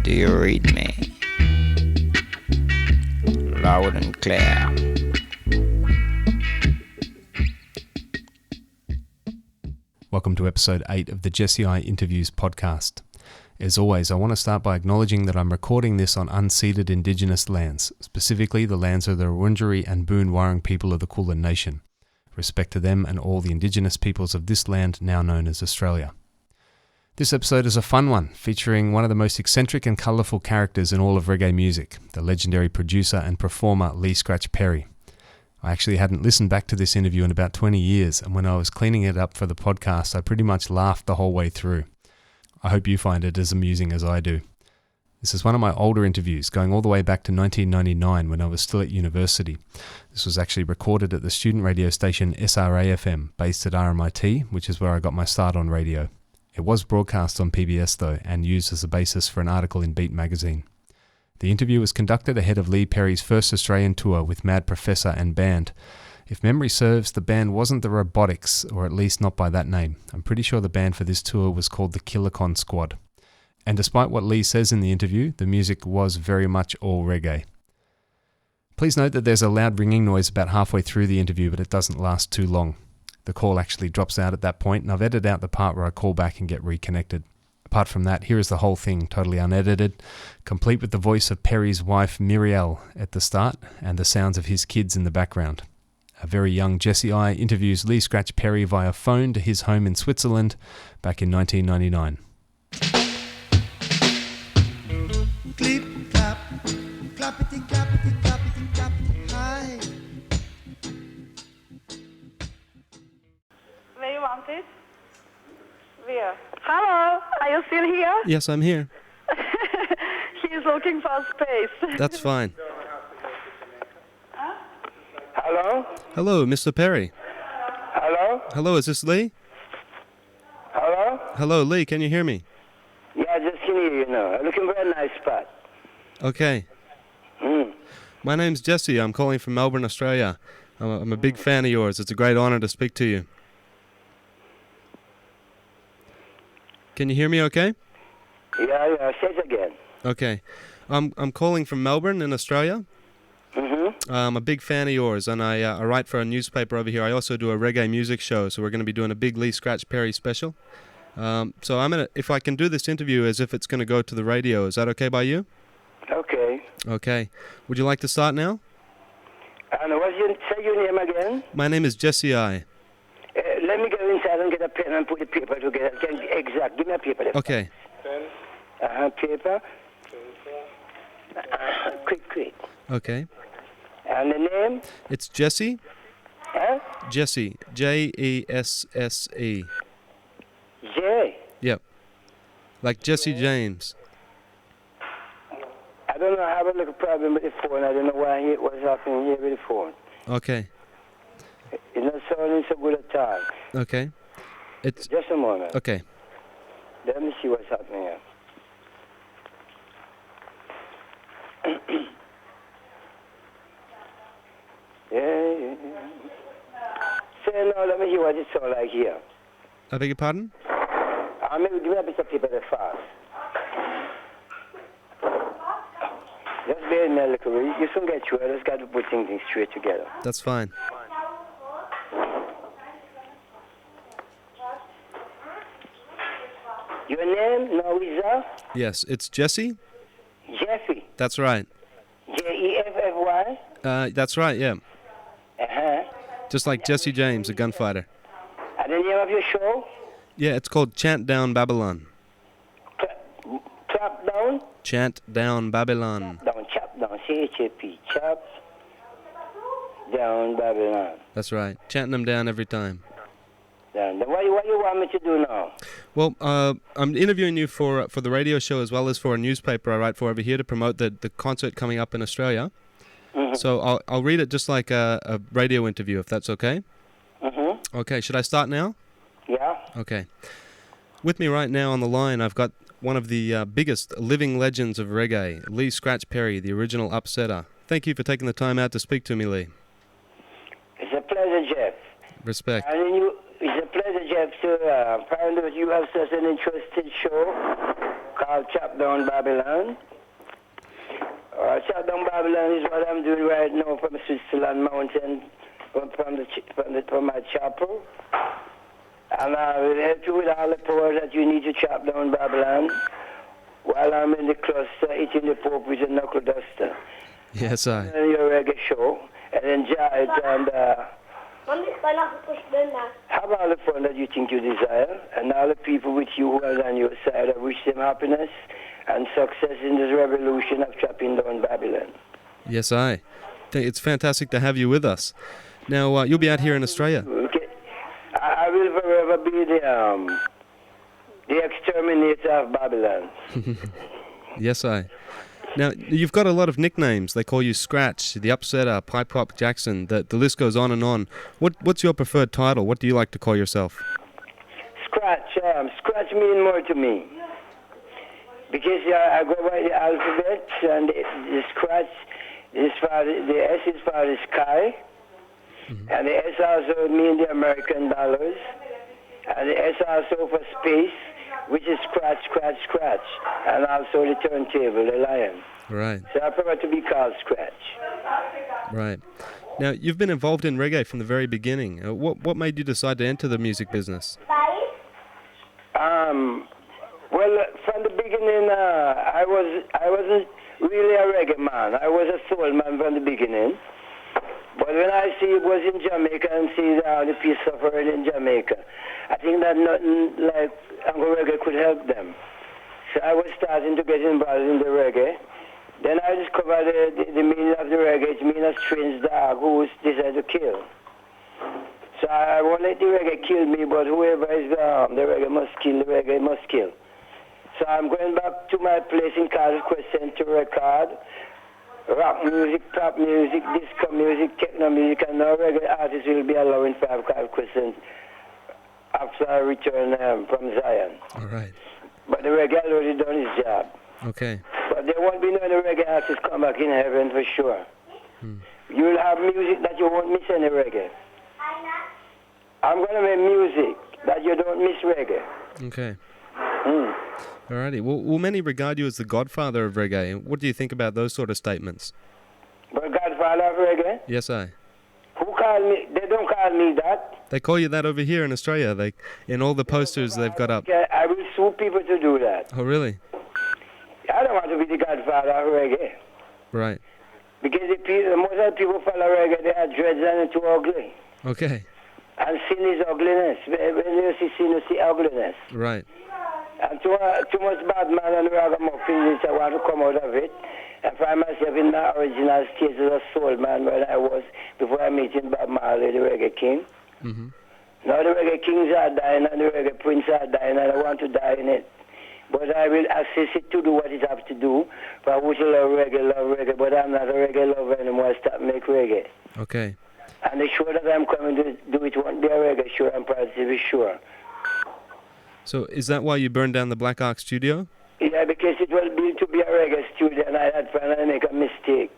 Do you read me? Loud and clear. Welcome to episode 8 of the Jesse I Interviews podcast. As always, I want to start by acknowledging that I'm recording this on unceded Indigenous lands, specifically the lands of the Wurundjeri and Boon Wurrung people of the Kulin Nation. Respect to them and all the Indigenous peoples of this land now known as Australia. This episode is a fun one, featuring one of the most eccentric and colourful characters in all of reggae music, the legendary producer and performer Lee Scratch Perry. I actually hadn't listened back to this interview in about 20 years, and when I was cleaning it up for the podcast, I pretty much laughed the whole way through. I hope you find it as amusing as I do. This is one of my older interviews, going all the way back to 1999 when I was still at university. This was actually recorded at the student radio station SRA-FM, based at RMIT, which is where I got my start on radio. It was broadcast on PBS though, and used as a basis for an article in Beat magazine. The interview was conducted ahead of Lee Perry's first Australian tour with Mad Professor and band. If memory serves, the band wasn't the Robotics, or at least not by that name. I'm pretty sure the band for this tour was called the Killercon Squad. And despite what Lee says in the interview, the music was very much all reggae. Please note that there's a loud ringing noise about halfway through the interview, but it doesn't last too long. The call actually drops out at that point, and I've edited out the part where I call back and get reconnected. Apart from that, here is the whole thing, totally unedited, complete with the voice of Perry's wife Mirielle at the start and the sounds of his kids in the background. A very young Jesse I interviews Lee Scratch Perry via phone to his home in Switzerland back in 1999. Clip, clap, clappity, clappity, clappity, clappity, hi. Where you want it? Where? Hello, are you still here? Yes, I'm here. He's looking for space. That's fine. Hello? Hello, Mr. Perry. Hello? Hello, is this Lee? Hello? Hello, Lee, can you hear me? Yeah, I just can hear you now. I'm looking for a nice spot. Okay. My name's Jesse. I'm calling from Melbourne, Australia. I'm a big fan of yours. It's a great honour to speak to you. Can you hear me okay? Yeah, say it again. Okay. I'm calling from Melbourne in Australia. I'm a big fan of yours, and I write for a newspaper over here. I also do a reggae music show, so we're going to be doing a big Lee Scratch Perry special. So if I can do this interview as if it's going to go to the radio, is that okay by you? Okay. Okay. Would you like to start now? And say your name again? My name is Jesse I. Let me go inside and get a pen and put the paper together. Exact. Give me a paper. Okay. Paper. Quick. Okay. And the name? It's Jesse. Huh? Jesse. Jesse. J. Yep. Like Jesse James. I don't know. I have a little problem with the phone. I don't know what's happening here with the phone. Okay. It's not sounding so good at all. Okay. Just a moment. Okay. Let me see what's happening here. Yeah. Say no, let me hear what it sounds like here. I beg your pardon? Maybe give me a piece of paper there fast. Just bear in mind, little bit. You soon get through it. I just got to put things straight together. That's fine. Your name, Louisa? Yes, it's Jesse. Jeffy. That's right. Jeffy? That's right, yeah. Uh-huh. Just like Jesse James, a gunfighter. And the name of your show? Yeah, it's called Chant Down Babylon. Chop down? Chant Down Babylon. Chop down, C-H-A-P. Chop down Babylon. That's right. Chanting them down every time. Then what you want me to do now? Well, I'm interviewing you for the radio show as well as for a newspaper I write for over here to promote the concert coming up in Australia. Mm-hmm. So I'll read it just like a radio interview, if that's okay. Mm-hmm. Okay, should I start now? Yeah. Okay. With me right now on the line, I've got one of the biggest living legends of reggae, Lee Scratch Perry, the original upsetter. Thank you for taking the time out to speak to me, Lee. It's a pleasure, Jeff. Respect. It's a pleasure, Jeff, to find out you have such an interesting show. called Chop Down Babylon. Chop Down Babylon is what I'm doing right now from Switzerland Mountain, from my chapel. And I will help you with all the power that you need to chop down Babylon while I'm in the cluster eating the Pope with a knuckle duster. Yes, I. And your reggae show and enjoy it and have all the fun that you think you desire, and all the people with you who are on your side. I wish them happiness and success in this revolution of chopping down Babylon. Yes, I. It's fantastic to have you with us. Now, you'll be out here in Australia. Okay. I will forever be the exterminator of Babylon. Yes, I. Now, you've got a lot of nicknames. They call you Scratch, the Upsetter, Pipe Pop Jackson. The list goes on and on. What's your preferred title? What do you like to call yourself? Scratch. Scratch means more to me. Because I go by the alphabet, and the scratch is for the S is for the sky, and the S also means the American dollars, and the S also for space, which is scratch, scratch, scratch, and also the turntable, the lion. Right. So I prefer to be called Scratch. Right. Now, you've been involved in reggae from the very beginning. What made you decide to enter the music business? Well, from the beginning, I wasn't really a reggae man. I was a soul man from the beginning. But when I see it was in Jamaica and see the peace suffering in Jamaica, I think that nothing like Uncle Reggae could help them. So I was starting to get involved in the reggae. Then I discovered the meaning of the reggae. It means a strange dog who decided to kill. So I won't let the reggae kill me, but whoever is the reggae must kill, the reggae must kill. So I'm going back to my place in Cardiff Crescent to record rock music, pop music, disco music, techno music, and no reggae artists will be allowed in 5 Cardiff Crescent after I return from Zion. All right. But the reggae already done his job. Okay. But there won't be no reggae artists come back in heaven for sure. You will have music that you won't miss any reggae. I'm going to make music that you don't miss reggae. Okay. Alrighty. Well, many regard you as the godfather of reggae. What do you think about those sort of statements? But godfather of reggae? Yes, I. Who call me? They don't call me that. They call you that over here in Australia. In all the posters they've got up. I will sue people to do that. Oh, really? I don't want to be the godfather of reggae. Right. Because most of the people follow reggae, they are dreads and it's too ugly. Okay. And sin is ugliness. When you see sin, you see ugliness. Right. And too much bad man and ragamuffin, I want to come out of it and find myself in my original state as a soul man when I was before I meeting Bob Marley, the reggae king. Now the reggae kings are dying and the reggae princes are dying, and I want to die in it. But I will assist it to do what it has to do. For I wish to love reggae, but I'm not a reggae lover anymore. I stopped making reggae. Okay. And the show that I'm coming to do, it won't be a reggae show, I'm positively sure. So is that why you burned down the Black Ark studio? Yeah, because it was built to be a reggae studio, and I had finally make a mistake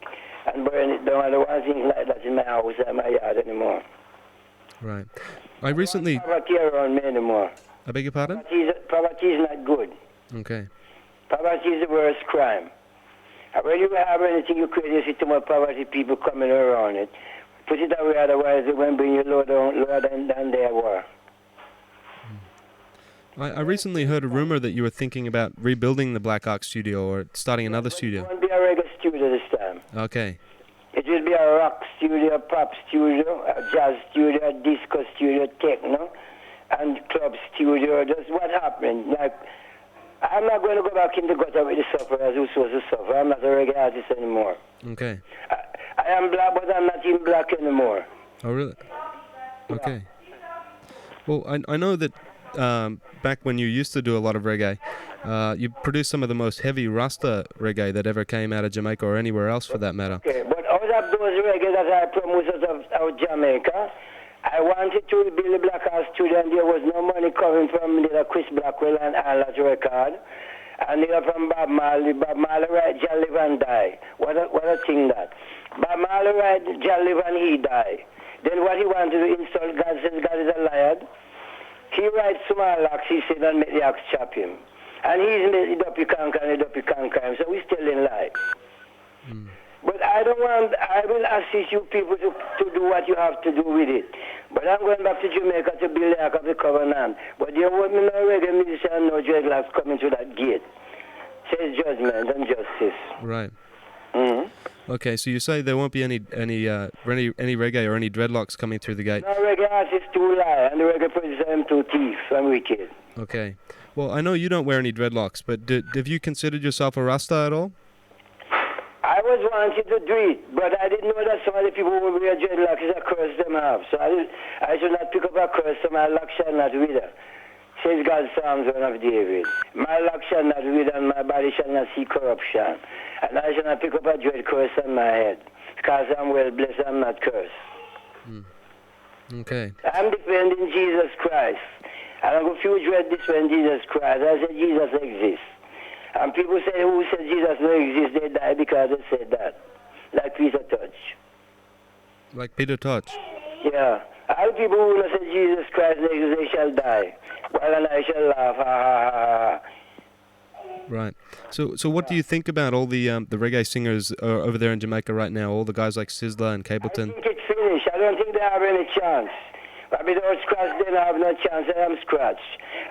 and burn it down. I don't want things like that in my house or my yard anymore. Right. I recently... Poverty around me anymore. I beg your pardon? Poverty is not good. Okay. Poverty is the worst crime. And when you have anything you create, you see too much poverty people coming around it. Put it away, otherwise they won't bring you lower than they were. I recently heard a rumor that you were thinking about rebuilding the Black Ark studio or starting another studio. It won't be a reggae studio this time. Okay. It will be a rock studio, a pop studio, a jazz studio, a disco studio, techno, and club studio. That's what happened. Like, I'm not going to go back in the gutter with the sufferers who's supposed to suffer. I'm not a reggae artist anymore. Okay. I am black, but I'm not even black anymore. Oh, really? Okay. Well, I know that back when you used to do a lot of reggae, you produced some of the most heavy Rasta reggae that ever came out of Jamaica or anywhere else for that matter. Okay, but out of those reggae that I promoted out of Jamaica, I wanted to rebuild the Black Ark studio, and there was no money coming from the Chris Blackwell and Alat record. And they are from Bob Marley. Bob Marley right, Jah live and die. What a thing that. Bob Marley right, Jah live and he die. Then what he wanted to insult God, says God is a liar. He writes small axe, he said, and make the axe chop him. And he's made it up you can't crime, so we're still in life. But I will assist you people to do what you have to do with it. But I'm going back to Jamaica to build the Ark of the Covenant. But there won't be no reggae musician, no dreadlocks coming to that gate. Says judgment and justice. Right. Mm-hmm. Okay, so you say there won't be any reggae or any dreadlocks coming through the gate? No, reggae artists too lie, and the reggae producer them too thief and wicked. Okay. Well, I know you don't wear any dreadlocks, but have you considered yourself a Rasta at all? I was wanting to do it, but I didn't know that some of the people who wear dreadlocks is a curse them have. So I should not pick up a curse, so my luck shall not wither. Says God, Psalms 1 of David. My luck shall not wither, and my body shall not see corruption. And I shall not pick up a dread curse on my head, because I'm well blessed, I'm not cursed. Okay. I'm defending Jesus Christ. I don't refuse dread defend Jesus Christ. I said Jesus exists. And people say, who said Jesus don't exist, they die because they said that. Like Peter Touch. Like Peter Touch? Yeah. All people who say Jesus Christ exists, they shall die. While and I shall laugh, ha ha ha ha. Right. So what do you think about all the reggae singers over there in Jamaica right now? All the guys like Sizzla and Capleton? I think it's finished. I don't think they have any chance. But without scratch, they don't have no chance. I am scratched.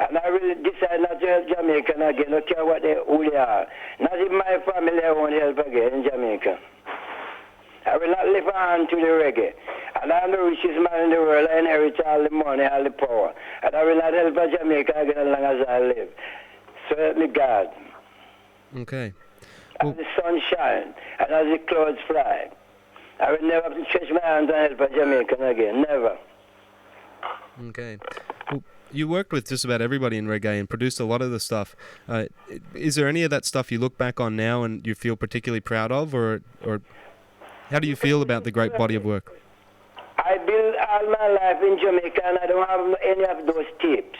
And I really decide not to help Jamaican again. I don't care who they are. Not even my family I won't help again in Jamaica. I will not lift a hand to the reggae. And I'm the richest man in the world. I inherit all the money, all the power. And I will not help a Jamaica again as long as I live. So help me God. Okay. As the sun shines and as the clouds fly, I will never have to stretch my hands and help a Jamaican again. Never. Okay. Well, you worked with just about everybody in reggae and produced a lot of the stuff. Is there any of that stuff you look back on now and you feel particularly proud of, or how do you feel about the great body of work? I built all my life in Jamaica and I don't have any of those tapes.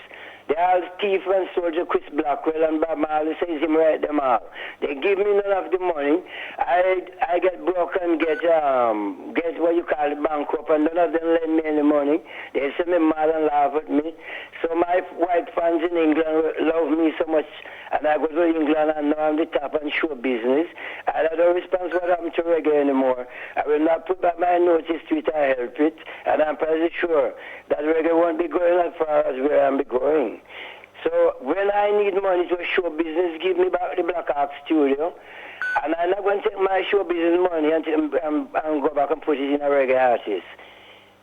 They all Steve and Soldier, Chris Blackwell and Bob Marley says him write them all. They give me none of the money. I get broke and get what you call it, bankrupt, and none of them lend me any money. They say me mad and laugh at me. So my white fans in England love me so much, and I go to England and now I'm the top in show business. And I don't respond what happened to reggae anymore. I will not put back my notice to it or help it, and I'm pretty sure that reggae won't be going as far as where I'm going. So when I need money to a show business, give me back the Black Ark studio. And I'm not going to take my show business money and go back and put it in a reggae artist.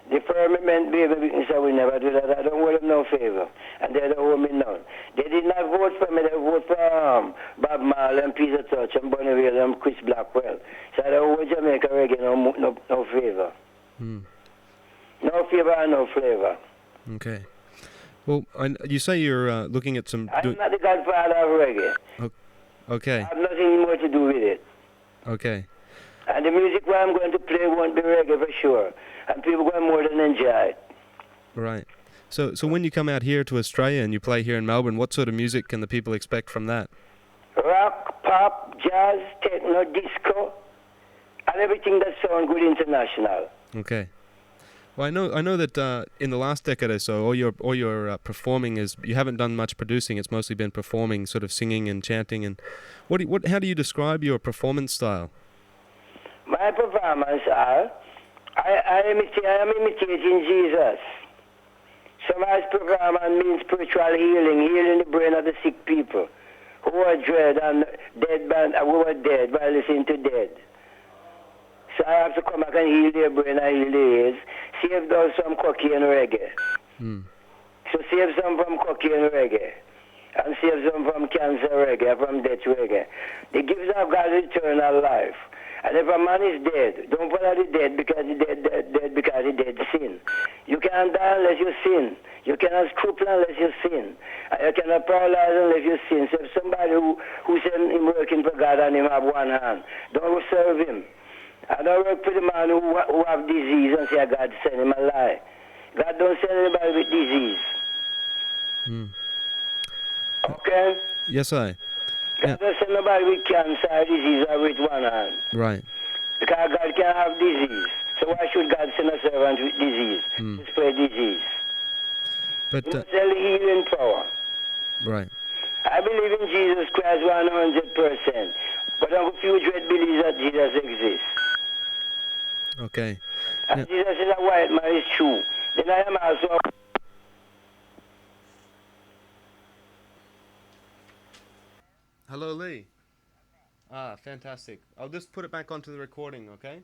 The firmament baby business, I will never do that. I don't owe them no favor. And they don't owe me none. They did not vote for me. They vote for Bob Marley and Peter Touch and Bonnie Wales and Chris Blackwell. So I don't owe Jamaica reggae no favor. No favor and no flavor. Okay. Well, you say you're looking at some... I'm not the godfather of reggae. Okay. I have nothing more to do with it. Okay. And the music where I'm going to play won't be reggae for sure. And people will more than enjoy it. Right. So when you come out here to Australia and you play here in Melbourne, what sort of music can the people expect from that? Rock, pop, jazz, techno, disco, and everything that sounds good international. Okay. Well, I know that in the last decade or so, all your performing is, you haven't done much producing. It's mostly been performing, sort of singing and chanting. And how do you describe your performance style? My performance are, I am imitating Jesus. So my performance means spiritual healing the brain of the sick people who are dead and who are dead by listening to dead. So I have to come back and heal their brain and heal their ears. Save those from cocaine reggae. So save some from cocaine reggae. And save some from cancer reggae, from death reggae. The gifts of God is eternal life. And if a man is dead, don't follow the dead because the dead because the dead sin. You can't die unless you sin. You cannot scruple unless you sin. And you cannot paralyze unless you sin. So if somebody who said him working for God and him have one hand, don't serve him. I don't work for the man who have disease and say God send him a lie. God don't send anybody with disease. Okay? Yes, I. God don't send nobody with cancer or disease or with one hand. Right. Because God can have disease. So why should God send a servant with disease? To spread disease. But He must tell the healing power. right. I believe in Jesus Christ 100%. But I'm confused with believes that Jesus exists. Okay. And Yeah. Jesus is a white man, it's true. Then I am also... Hello, Lee. Ah, fantastic. I'll just put it back onto the recording, okay?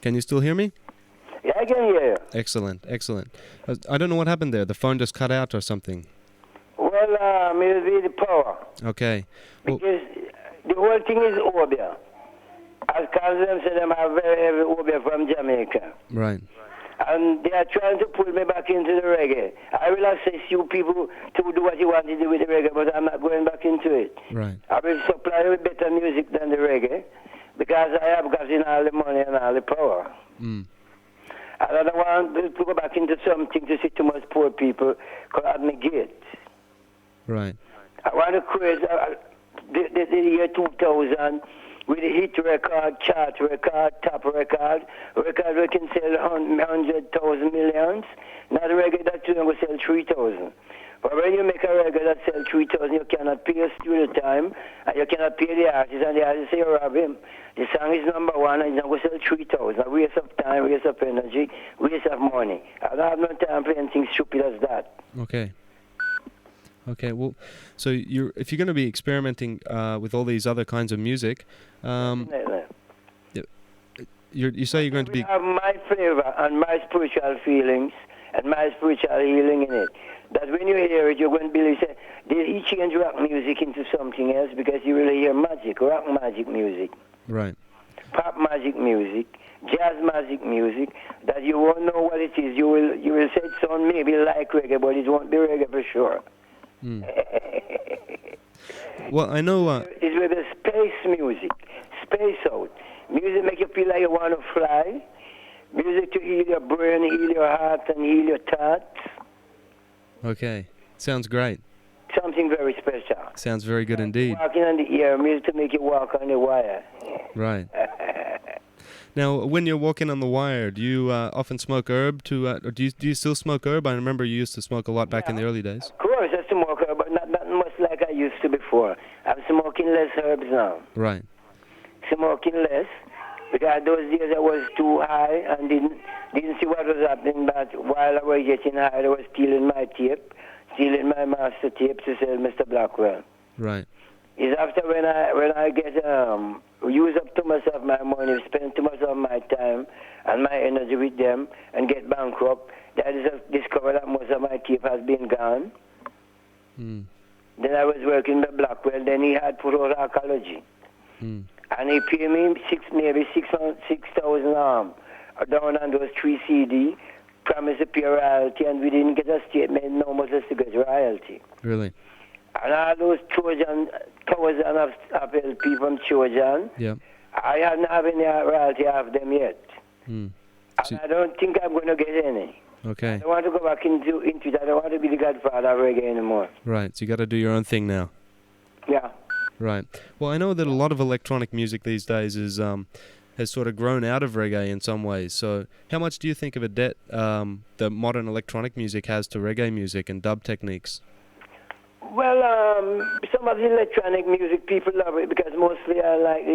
Can you still hear me? Yeah, I can hear you. Excellent, excellent. I don't know what happened there. The phone just cut out or something. Well, it'll be the power. Okay. Well, Because the whole thing is obia. As Carl said, them have very heavy obia from Jamaica. right. And they are trying to pull me back into the reggae. I will assist you people to do what you want to do with the reggae, but I'm not going back into it. Right. I will supply you with better music than the reggae because I have gotten all the money and all the power. Mm. And I don't want to go back into something to see too much poor people at my gate. Right. I want to create the year 2000 with a hit record, chart record, top record we can sell 100,000 millions. Not a reggae that you will sell 3,000. But when you make a reggae that sells 3,000, you cannot pay a studio time, and you cannot pay the artist, and the artist say, rob him. The song is number one, and it's not going to sell 3,000. A waste of time, waste of energy, waste of money. I don't have no time for anything stupid as that. Okay. Okay, well, so if you're going to be experimenting with all these other kinds of music, Definitely. you say you're going to be... have my flavor and my spiritual feelings and my spiritual healing in it. That when you hear it, you're going to believe, say, he changed rock music into something else because you will hear magic, rock magic music, Right. pop magic music, jazz magic music, that you won't know what it is. You will say it sound maybe like reggae, but it won't be reggae for sure. Mm. Well, I know... It's with the space music, space out. Music make you feel like you want to fly. Music to heal your brain, heal your heart, and heal your thoughts. Okay. Sounds great. Something very special. Sounds very good indeed. Walking on the air, music to make you walk on the wire. Right. Now, when you're walking on the wire, do you often smoke herb? Or do you still smoke herb? I remember you used to smoke a lot back in the early days. Of course, I smoke herb, but not much like I used to before. I'm smoking less herbs now. Right. Smoking less, because those days I was too high and didn't see what was happening. But while I was getting high, I was stealing my tape, stealing my master tape to sell Mr. Blackwell. Right. It's after when I get use up too much of my money, spend too much of my time and my energy with them, and get bankrupt, that I just discovered that most of my tape has been gone. Mm. Then I was working with Blackwell. Then he had put out archaeology, Mm. and he paid me maybe 6,000 down on those 3 CD. Promised to pay royalty, and we didn't get a statement. No more just to get royalty. Really? And all those Trojan, thousands of LP from Trojan, Yeah. I haven't have any royalty of them yet. Mm. And I don't think I'm going to get any. Okay. I don't want to go back into it. I don't want to be the godfather of reggae anymore. Right. So you got to do your own thing now. Yeah. Right. Well, I know that a lot of electronic music these days has sort of grown out of reggae in some ways. So how much do you think of a debt that modern electronic music has to reggae music and dub techniques? Well, some of the electronic music, people love it because mostly I like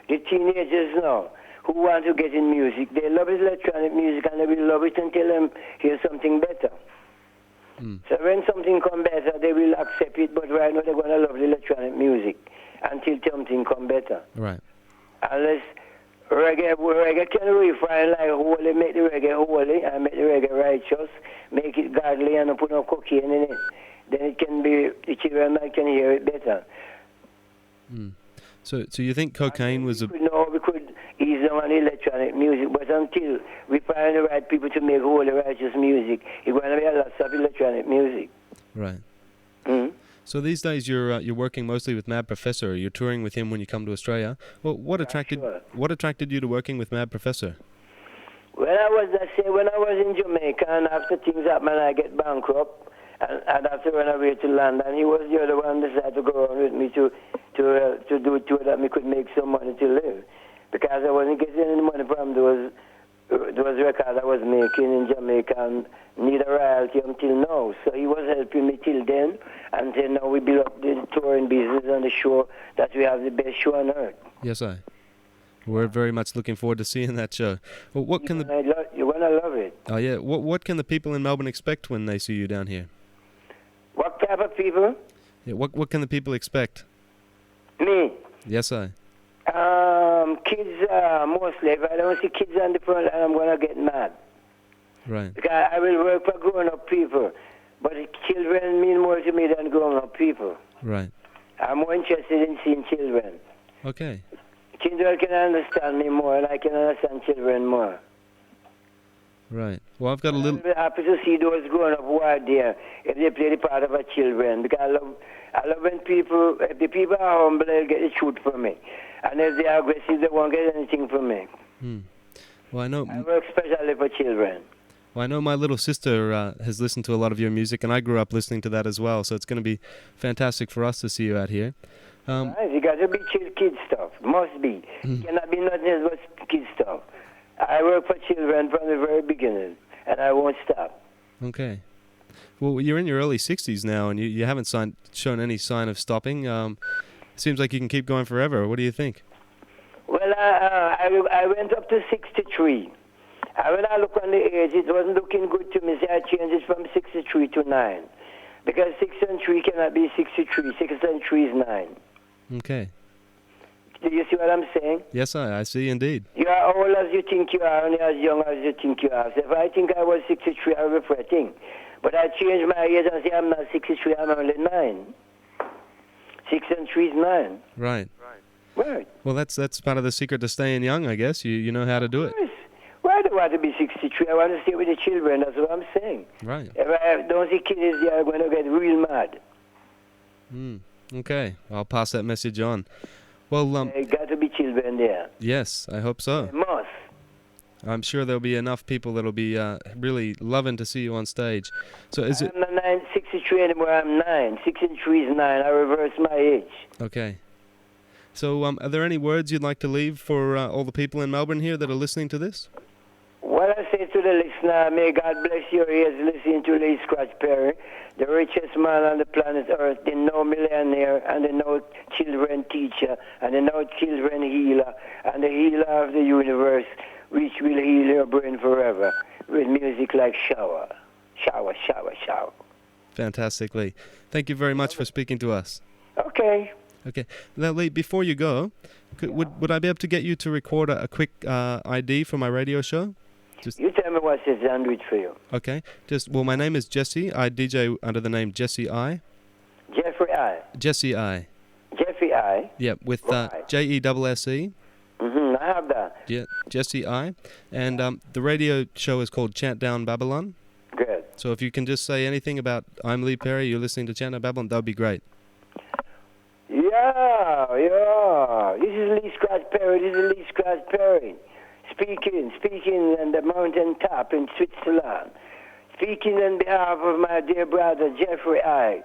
the teenagers now who want to get in music. They love electronic music and they will love it until them hear something better. Mm. So when something come better, they will accept it, but right now they're going to love the electronic music until something come better. Right. Unless reggae can refine like holy, make the reggae holy and make the reggae righteous, make it godly and put no cocaine in it. Then it can be, the children can hear it better. Mm. So you think cocaine was a... We could ease on electronic music, but until we find the right people to make holy, righteous music, it's going to be a lot of electronic music. Right. Mm-hmm. So these days you're working mostly with Mad Professor. You're touring with him when you come to Australia. Well, what attracted you to working with Mad Professor? When I was in Jamaica, and after things happened, I get bankrupt. And after when I went to London, he was the other one that decided to go on with me to do a tour that me could make some money to live. Because I wasn't getting any money from those those records I was making in Jamaica and need a royalty until now. So he was helping me till then. And then now we build up the touring business and the show that we have the best show on earth. Yes, I. We're very much looking forward to seeing that show. Well, what can You're gonna love it. Oh yeah. What can the people in Melbourne expect when they see you down here? What type of people? Yeah. What can the people expect? Me. Yes, I. Kids mostly. If I don't see kids on the front line, I'm gonna get mad. Right. Because I will work for grown-up people, but children mean more to me than grown-up people. Right. I'm more interested in seeing children. Okay. Children can understand me more, and I can understand children more. Right. Well, I've got a little. I'm happy to see those grown-up who are there if they play the part of our children. Because I love when people, if the people are humble, they'll get the truth from me. And if they are aggressive, they won't get anything from me. Well, I know. I work especially for children. Well, I know my little sister has listened to a lot of your music, and I grew up listening to that as well. So it's going to be fantastic for us to see you out here. Right, you got to be kid stuff. Must be. Cannot be nothing else but kid stuff. I work for children from the very beginning, and I won't stop. Okay. Well, you're in your early 60s now, and you haven't shown any sign of stopping. Seems like you can keep going forever. What do you think? Well, I went up to 63. When I look on the age, it wasn't looking good to me, so I changed it from 63 to 9. Because 6 and 3 cannot be 63. 6 and 3 is 9. Okay. Do you see what I'm saying? Yes, I see indeed. You are old as you think you are, and you're as young as you think you are. So if I think I was 63, I would be fretting. But I changed my age and say I'm not 63, I'm only 9. 6 and 3 is 9. Right. Right. Well, that's part of the secret to staying young, I guess. You know how to do it. Yes. Why do I want to be 63? I want to stay with the children. That's what I'm saying. Right. If I don't see kids, they are going to get real mad. Okay. I'll pass that message on. Well, There got to be children there. yes, I hope so. They must. I'm sure there'll be enough people that'll be really loving to see you on stage. So is it... I'm not 63 anymore. I'm 9. 6 and 3 is 9. I reversed my age. Okay. So are there any words you'd like to leave for all the people in Melbourne here that are listening to this? What I say to the listener, may God bless your ears listening to Lee Scratch Perry, the richest man on the planet Earth, the no millionaire, and the no children teacher, and the no children healer, and the healer of the universe, which will heal your brain forever, with music like shower. Shower, shower, shower. Fantastically. Thank you very much for speaking to us. Okay. Okay. Now, Lee, before you go, would I be able to get you to record a quick ID for my radio show? You tell me what's it and do it for you. Okay. My name is Jesse. I DJ under the name Jesse I. Jeffrey I. Jesse I. Jeffrey I. Yeah, with Right. Jesse. I have that. Yeah, Jesse I. And the radio show is called Chant Down Babylon. Good. So if you can just say anything about I'm Lee Perry, you're listening to Chant Down Babylon, that would be great. Yeah. This is Lee Scratch Perry. Speaking on the mountain top in Switzerland. Speaking on behalf of my dear brother Jeffrey I.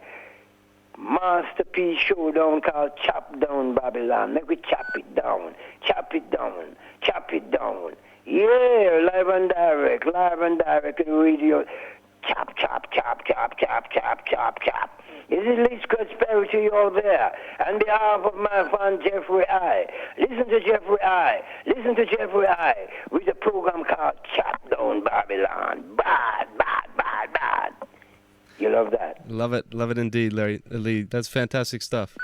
Masterpiece showdown called Chop Down Babylon. Make we chop it down. Chop it down. Chop it down. Yeah, live and direct in radio. Chop, chop, chop, chop, chop, chop, chop, chop. This is Lee Scratch Perry to you all there. On behalf of my friend Jeffrey I. Listen to Jeffrey I. With a program called Chop Down Babylon. Bad. You love that? Love it indeed, Lee. That's fantastic stuff.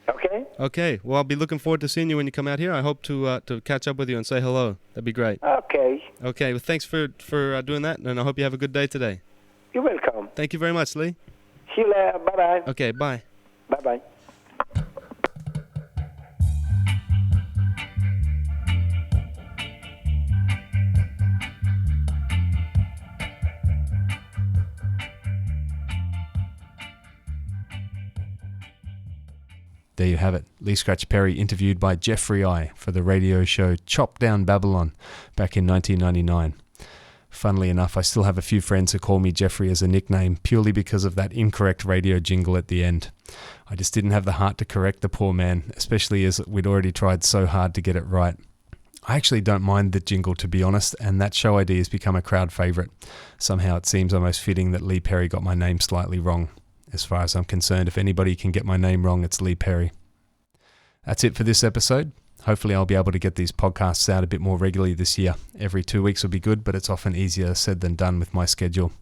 Okay? Okay, well, I'll be looking forward to seeing you when you come out here. I hope to catch up with you and say hello. That'd be great. Okay. Okay, well, thanks for doing that, and I hope you have a good day today. You're welcome. Thank you very much, Lee. See you later. Bye-bye. Okay, bye. Bye-bye. There you have it. Lee Scratch Perry interviewed by Jeffrey I for the radio show Chop Down Babylon back in 1999. Funnily enough, I still have a few friends who call me Jeffrey as a nickname purely because of that incorrect radio jingle at the end. I just didn't have the heart to correct the poor man, especially as we'd already tried so hard to get it right. I actually don't mind the jingle, to be honest, and that show idea has become a crowd favourite. Somehow it seems almost fitting that Lee Perry got my name slightly wrong. As far as I'm concerned, if anybody can get my name wrong, it's Lee Perry. That's it for this episode. Hopefully I'll be able to get these podcasts out a bit more regularly this year. Every 2 weeks will be good, but it's often easier said than done with my schedule.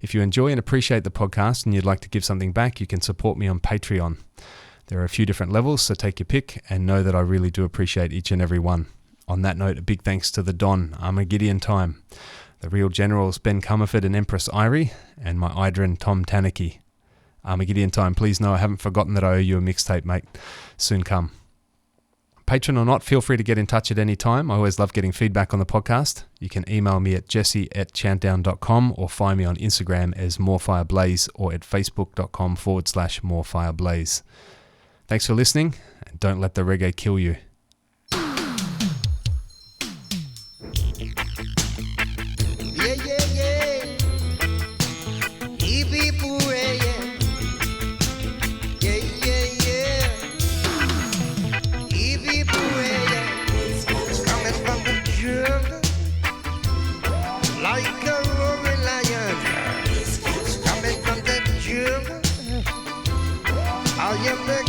If you enjoy and appreciate the podcast and you'd like to give something back, you can support me on Patreon. There are a few different levels, so take your pick and know that I really do appreciate each and every one. On that note, a big thanks to the Don, Armageddon Time, the Real Generals Ben Comerford and Empress Irie, and my Idrin Tom Tanaki. Armageddon Time, please know I haven't forgotten that I owe you a mixtape, mate. Soon come. Patron or not, feel free to get in touch at any time. I always love getting feedback on the podcast. You can email me at jesse@chantdown.com or find me on Instagram as morefireblaze or at facebook.com/morefireblaze. Thanks for listening, and don't let the reggae kill you. Yeah, yeah, yeah. Yeah, yeah, yeah. Coming from the jungle like a roaring lion. Coming from the jungle, I am the